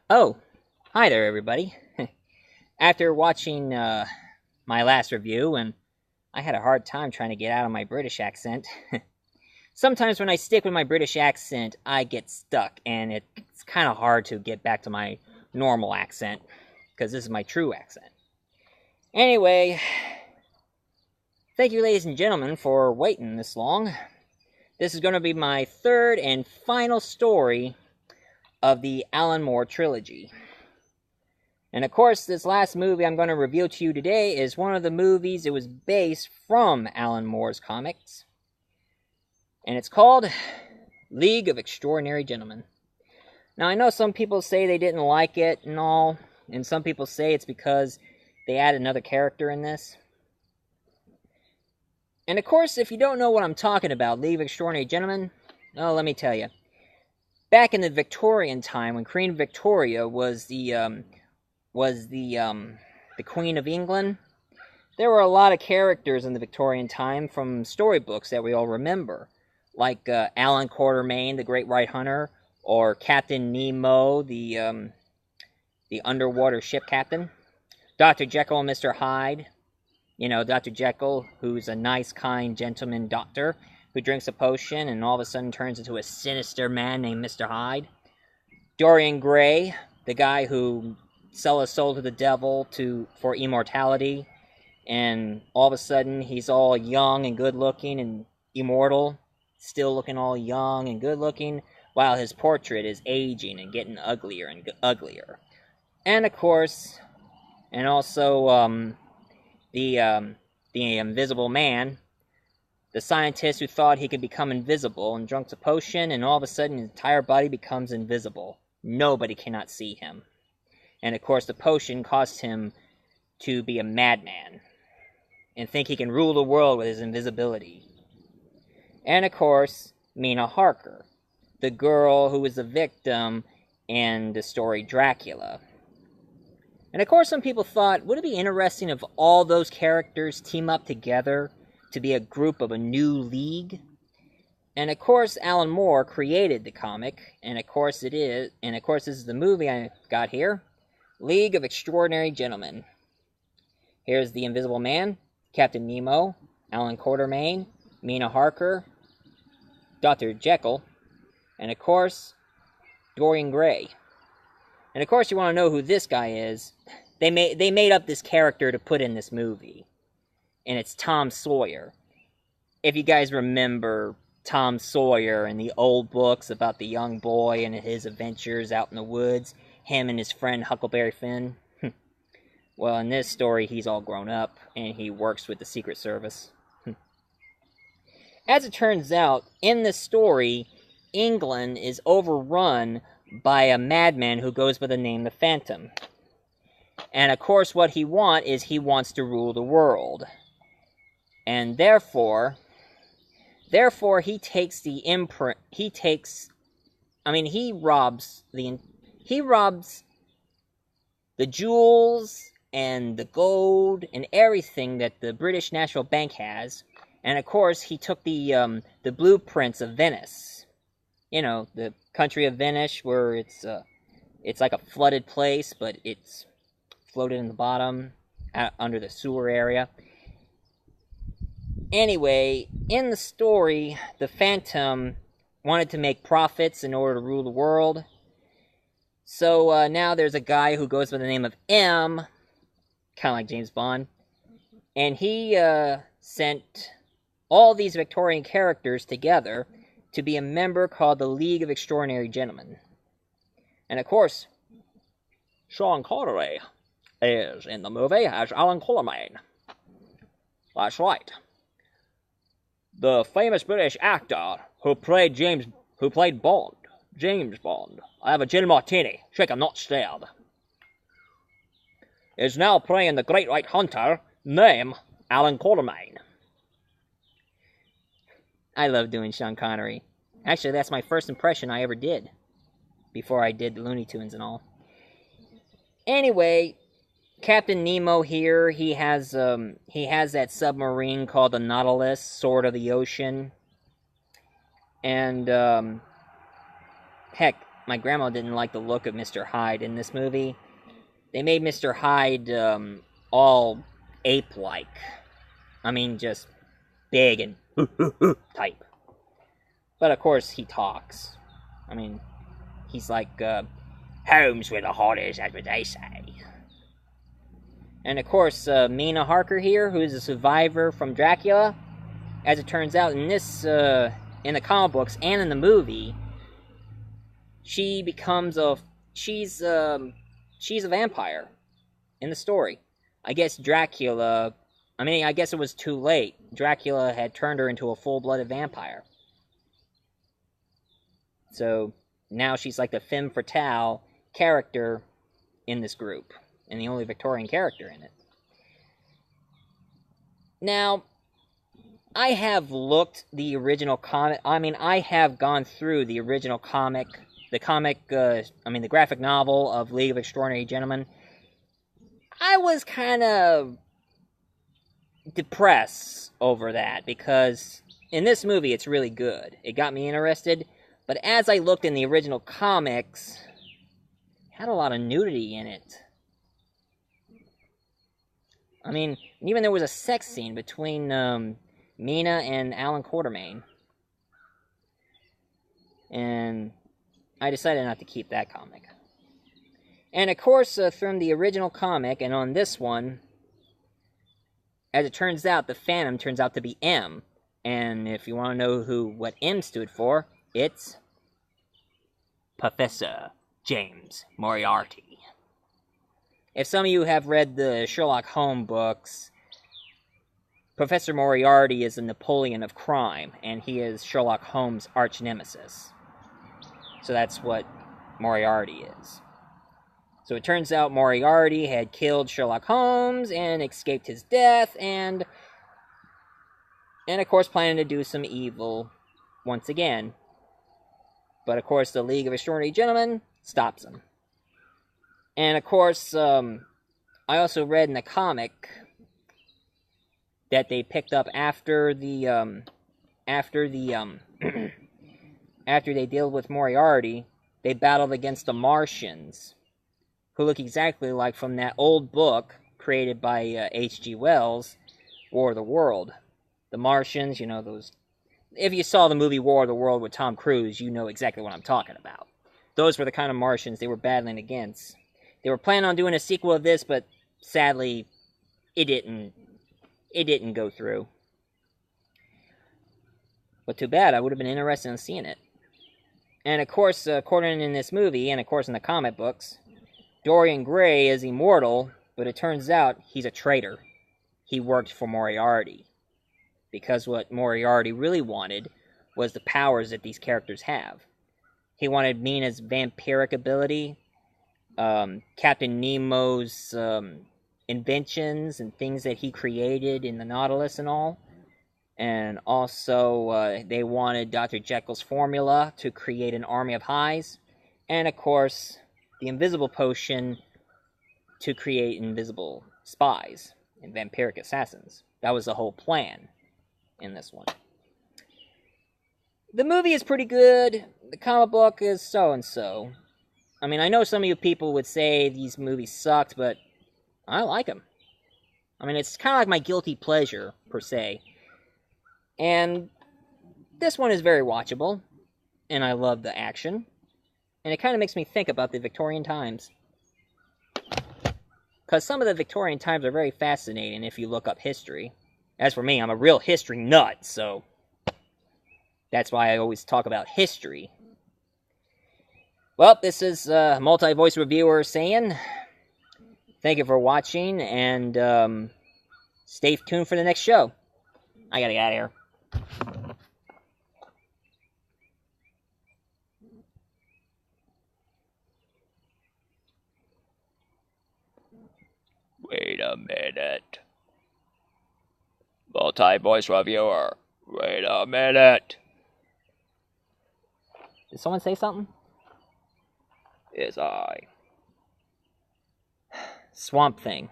Oh, hi there, everybody. After watching my last review, and I had a hard time trying to get out of my British accent. Sometimes when I stick with my British accent, I get stuck, and it's kind of hard to get back to my normal accent, because this is my true accent. Anyway, thank you, ladies and gentlemen, for waiting this long. This is going to be my third and final story of the Alan Moore trilogy. And of course, this last movie I'm going to reveal to you today is one of the movies that was based from Alan Moore's comics. And it's called League of Extraordinary Gentlemen. Now, I know some people say they didn't like it and all, and some people say it's because they added another character in this. And of course, if you don't know what I'm talking about, League of Extraordinary Gentlemen, well, let me tell you. Back in the Victorian time, when Queen Victoria was the Queen of England, there were a lot of characters in the Victorian time from storybooks that we all remember, like Alan Quatermain, the Great White Hunter, or Captain Nemo, the underwater ship captain, Dr. Jekyll and Mr. Hyde. You know, Dr. Jekyll, who's a nice, kind gentleman doctor who drinks a potion and all of a sudden turns into a sinister man named Mr. Hyde. Dorian Gray, the guy who sell his soul to the devil for immortality, and all of a sudden he's all young and good looking and immortal, still looking all young and good looking, while his portrait is aging and getting uglier and uglier. And of course, and also the Invisible Man, the scientist who thought he could become invisible and drinks a potion, and all of a sudden his entire body becomes invisible. Nobody cannot see him. And of course, the potion caused him to be a madman and think he can rule the world with his invisibility. And of course, Mina Harker, the girl who was the victim in the story Dracula. And of course, some people thought, would it be interesting if all those characters team up together to be a group of a new league? And of course, Alan Moore created the comic, and of course this is the movie I got here. League of Extraordinary Gentlemen. Here's the Invisible Man, Captain Nemo, Alan Quatermain, Mina Harker, Dr. Jekyll, and of course, Dorian Gray. And of course, you want to know who this guy is. They made up this character to put in this movie, and it's Tom Sawyer. If you guys remember Tom Sawyer and the old books about the young boy and his adventures out in the woods, him and his friend Huckleberry Finn. Well, in this story, he's all grown up, and he works with the Secret Service. As it turns out, in this story, England is overrun by a madman who goes by the name the Phantom. And of course, what he wants to rule the world. And therefore he takes the imprint, he robs the jewels and the gold and everything that the British National Bank has. And of course, he took the blueprints of Venice. You know, the country of Venice, where it's like a flooded place, but it's floated in the bottom, under the sewer area. Anyway, in the story, the Phantom wanted to make profits in order to rule the world. So now there's a guy who goes by the name of M, kind of like James Bond, and he sent all these Victorian characters together to be a member called the League of Extraordinary Gentlemen. And of course, Sean Connery is in the movie as Alan Quatermain. That's right. The famous British actor who played Bond, James Bond. I have a gin martini, shaken not stirred. Is now playing the Great White Hunter, named Alan Quatermain. I love doing Sean Connery. Actually, that's my first impression I ever did, before I did the Looney Tunes and all. Anyway, Captain Nemo here, he has that submarine called the Nautilus, Sword of the Ocean. And, heck, my grandma didn't like the look of Mr. Hyde in this movie. They made Mr. Hyde all ape-like. I mean, just big and type. But of course, he talks. I mean, he's like, Holmes where the heart is, that's what they say. And of course, Mina Harker here, who is a survivor from Dracula. As it turns out, in this, in the comic books and in the movie, she becomes she's a vampire in the story. I guess Dracula, I guess it was too late. Dracula had turned her into a full-blooded vampire. So, now she's like the femme fatale character in this group. And the only Victorian character in it. Now, I have looked the original comic. I have gone through the original comic, the graphic novel of League of Extraordinary Gentlemen. I was kind of depressed over that because in this movie it's really good. It got me interested, but as I looked in the original comics, it had a lot of nudity in it. I mean, even there was a sex scene between Mina and Alen Quartermain. And I decided not to keep that comic. And of course, from the original comic, and on this one, as it turns out, the Phantom turns out to be M. And if you want to know what M stood for, it's Professor James Moriarty. If some of you have read the Sherlock Holmes books, Professor Moriarty is the Napoleon of crime, and he is Sherlock Holmes' arch nemesis. So that's what Moriarty is. So it turns out Moriarty had killed Sherlock Holmes and escaped his death, and of course planning to do some evil once again. But of course the League of Extraordinary Gentlemen stops him. And of course, I also read in the comic that they picked up after they deal with Moriarty, they battled against the Martians, who look exactly like from that old book created by H.G. Wells, War of the World. The Martians, you know, those... If you saw the movie War of the World with Tom Cruise, you know exactly what I'm talking about. Those were the kind of Martians they were battling against. They were planning on doing a sequel of this, but sadly, it didn't go through. But too bad, I would have been interested in seeing it. And of course, according in this movie, and of course in the comic books, Dorian Gray is immortal, but it turns out he's a traitor. He worked for Moriarty. Because what Moriarty really wanted was the powers that these characters have. He wanted Mina's vampiric ability, Captain Nemo's inventions and things that he created in the Nautilus and all. And also, they wanted Dr. Jekyll's formula to create an army of Highs. And of course, the invisible potion to create invisible spies and vampiric assassins. That was the whole plan in this one. The movie is pretty good. The comic book is so-and-so. I mean, I know some of you people would say these movies sucked, but I like them. I mean, it's kind of like my guilty pleasure, per se. And this one is very watchable, and I love the action. And it kind of makes me think about the Victorian times. Because some of the Victorian times are very fascinating if you look up history. As for me, I'm a real history nut, so that's why I always talk about history. Well, this is Multi-Voice Reviewer saying thank you for watching, and stay tuned for the next show. I gotta get out of here. Wait a minute. Multi-Voice Reviewer, wait a minute. Did someone say something? It's I. Swamp Thing.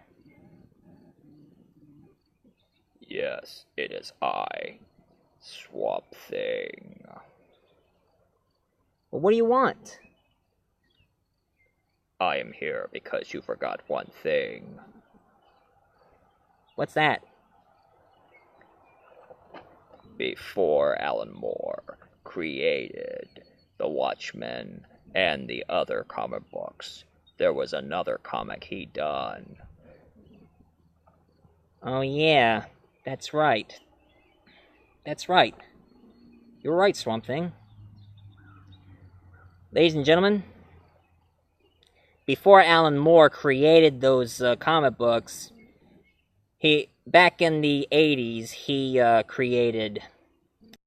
Yes, it is I. Swamp Thing. Well, what do you want? I am here because you forgot one thing. What's that? Before Alan Moore created the Watchmen and the other comic books, there was another comic he done. Oh yeah, that's right. That's right. You're right, Swamp Thing. Ladies and gentlemen, before Alan Moore created those comic books, back in the 80s, he created